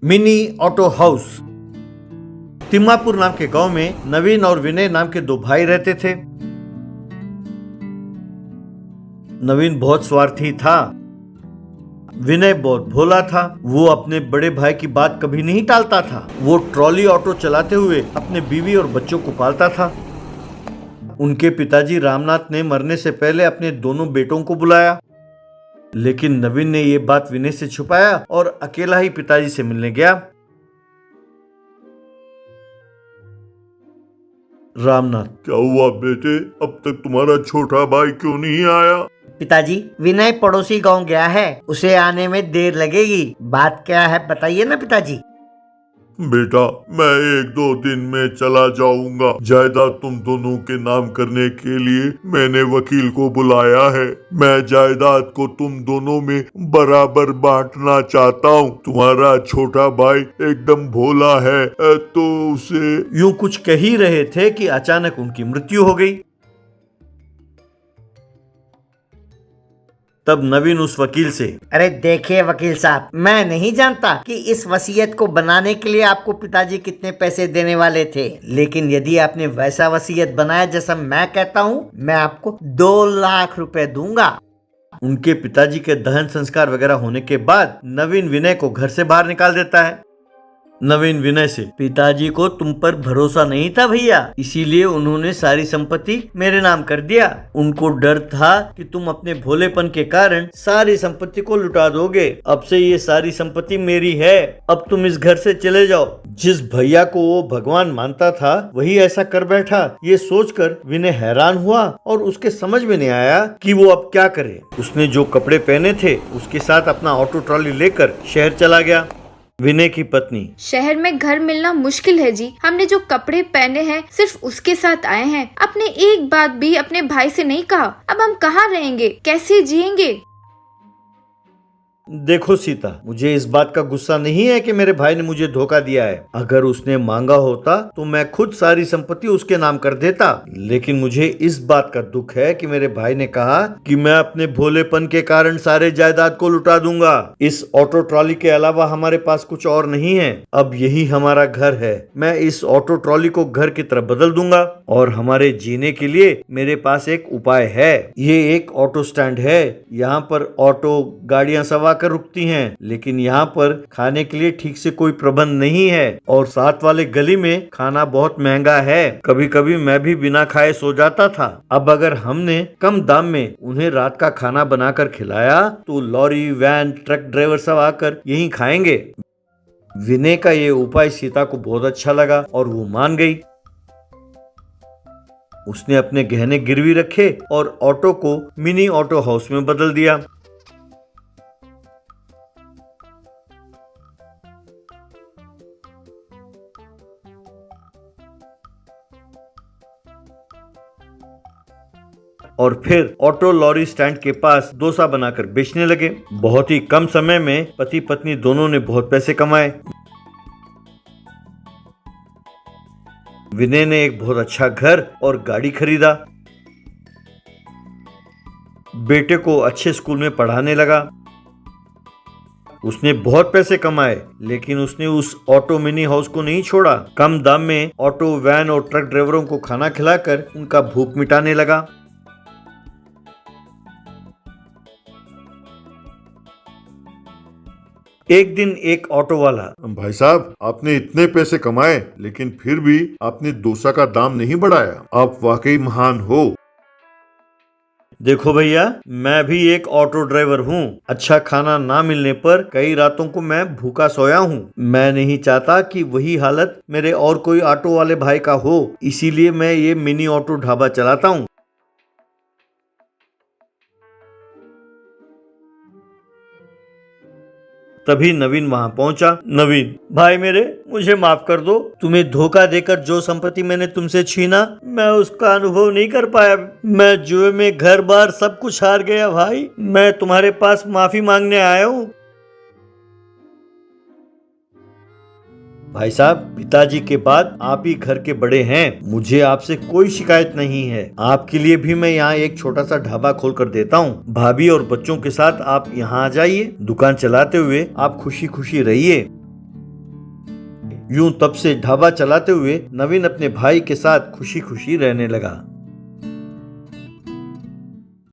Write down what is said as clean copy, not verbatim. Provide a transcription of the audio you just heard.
Mini auto house. Timmapur नाम के गांव में नवीन और विनय नाम के दो भाई रहते थे। नवीन बहुत स्वार्थी था, विनय बहुत भोला था। वो अपने बड़े भाई की बात कभी नहीं टालता था। वो ट्रॉली ऑटो चलाते हुए अपने बीवी और बच्चों को पालता था। उनके पिताजी रामनाथ ने मरने से पहले अपने दोनों बेटों को बुलाया, लेकिन नवीन ने ये बात विनय से छुपाया और अकेला ही पिताजी से मिलने गया। रामनाथ, क्या हुआ बेटे, अब तक तुम्हारा छोटा भाई क्यों नहीं आया? पिताजी, विनय पड़ोसी गांव गया है, उसे आने में देर लगेगी। बात क्या है बताइए ना पिताजी। बेटा, मैं 1-2 दिन में चला जाऊंगा। जायदाद तुम दोनों के नाम करने के लिए मैंने वकील को बुलाया है। मैं जायदाद को तुम दोनों में बराबर बांटना चाहता हूँ। तुम्हारा छोटा भाई एकदम भोला है, तो उसे। यूं कुछ कह ही रहे थे कि अचानक उनकी मृत्यु हो गई। तब नवीन उस वकील से, अरे देखिए वकील साहब, मैं नहीं जानता कि इस वसीयत को बनाने के लिए आपको पिताजी कितने पैसे देने वाले थे, लेकिन यदि आपने वैसा वसीयत बनाया जैसा मैं कहता हूँ, मैं आपको 2 लाख रुपए दूंगा। उनके पिताजी के दहन संस्कार वगैरह होने के बाद नवीन विनय को घर से बाहर निकाल देता है। नवीन विनय से, पिताजी को तुम पर भरोसा नहीं था भैया, इसीलिए उन्होंने सारी संपत्ति मेरे नाम कर दिया। उनको डर था कि तुम अपने भोलेपन के कारण सारी संपत्ति को लुटा दोगे। अब से ये सारी संपत्ति मेरी है। अब तुम इस घर से चले जाओ। जिस भैया को वो भगवान मानता था वही ऐसा कर बैठा। ये सोचकर विनय हैरान हुआ और उसके समझ में नहीं आया कि वो अब क्या करे। उसने जो कपड़े पहने थे उसके साथ अपना ऑटो ट्रॉली लेकर शहर चला गया। विनय की पत्नी, शहर में घर मिलना मुश्किल है जी। हमने जो कपड़े पहने हैं सिर्फ उसके साथ आए हैं। आपने एक बात भी अपने भाई से नहीं कहा। अब हम कहाँ रहेंगे, कैसे जिएंगे? देखो सीता, मुझे इस बात का गुस्सा नहीं है कि मेरे भाई ने मुझे धोखा दिया है। अगर उसने मांगा होता तो मैं खुद सारी संपत्ति उसके नाम कर देता, लेकिन मुझे इस बात का दुख है कि मेरे भाई ने कहा कि मैं अपने भोलेपन के कारण सारे जायदाद को लुटा दूंगा। इस ऑटो ट्रॉली के अलावा हमारे पास कुछ और नहीं है। अब यही हमारा घर है। मैं इस ऑटो ट्रॉली को घर की तरफ बदल दूंगा और हमारे जीने के लिए मेरे पास एक उपाय है। ये एक ऑटो स्टैंड है। यहाँ पर ऑटो गाड़ियां सवा कर रुकती हैं, लेकिन यहाँ पर खाने के लिए ठीक से कोई प्रबंध नहीं है और साथ वाले गली में खाना बहुत महंगा है। कभी कभी मैं भी बिना खाए सो जाता था। अब अगर हमने कम दाम में उन्हें रात का खाना बनाकर खिलाया तो लॉरी, वैन, ट्रक ड्राइवर सब आकर यहीं खाएंगे। विनय का ये उपाय सीता को बहुत अच्छा लगा और वो मान गई। उसने अपने गहने गिरवी रखे और ऑटो को मिनी ऑटो हाउस में बदल दिया। और फिर ऑटो लॉरी स्टैंड के पास डोसा बनाकर बेचने लगे। बहुत ही कम समय में पति पत्नी दोनों ने बहुत पैसे कमाए। विनय ने एक बहुत अच्छा घर और गाड़ी खरीदा। बेटे को अच्छे स्कूल में पढ़ाने लगा। उसने बहुत पैसे कमाए, लेकिन उसने उस ऑटो मिनी हाउस को नहीं छोड़ा। कम दाम में ऑटो, वैन और ट्रक ड्राइवरों को खाना खिलाकर उनका भूख मिटाने लगा। एक दिन एक ऑटो वाला, भाई साहब, आपने इतने पैसे कमाए लेकिन फिर भी आपने डोसा का दाम नहीं बढ़ाया। आप वाकई महान हो। देखो भैया, मैं भी एक ऑटो ड्राइवर हूँ। अच्छा खाना ना मिलने पर कई रातों को मैं भूखा सोया हूँ। मैं नहीं चाहता कि वही हालत मेरे और कोई ऑटो वाले भाई का हो, इसीलिए मैं ये मिनी ऑटो ढाबा चलाता हूँ। तभी नवीन वहां पहुंचा। नवीन, भाई मेरे, मुझे माफ कर दो। तुम्हें धोखा देकर जो संपत्ति मैंने तुमसे छीना, मैं उसका अनुभव नहीं कर पाया। मैं जुए में घर बार सब कुछ हार गया भाई। मैं तुम्हारे पास माफी मांगने आया हूँ। भाई साहब, पिताजी के बाद आप ही घर के बड़े हैं। मुझे आपसे कोई शिकायत नहीं है। आपके लिए भी मैं यहाँ एक छोटा सा ढाबा खोल कर देता हूँ। भाभी और बच्चों के साथ आप यहाँ आ जाइए। दुकान चलाते हुए आप खुशी खुशी रहिए। यूं तब से ढाबा चलाते हुए नवीन अपने भाई के साथ खुशी खुशी रहने लगा।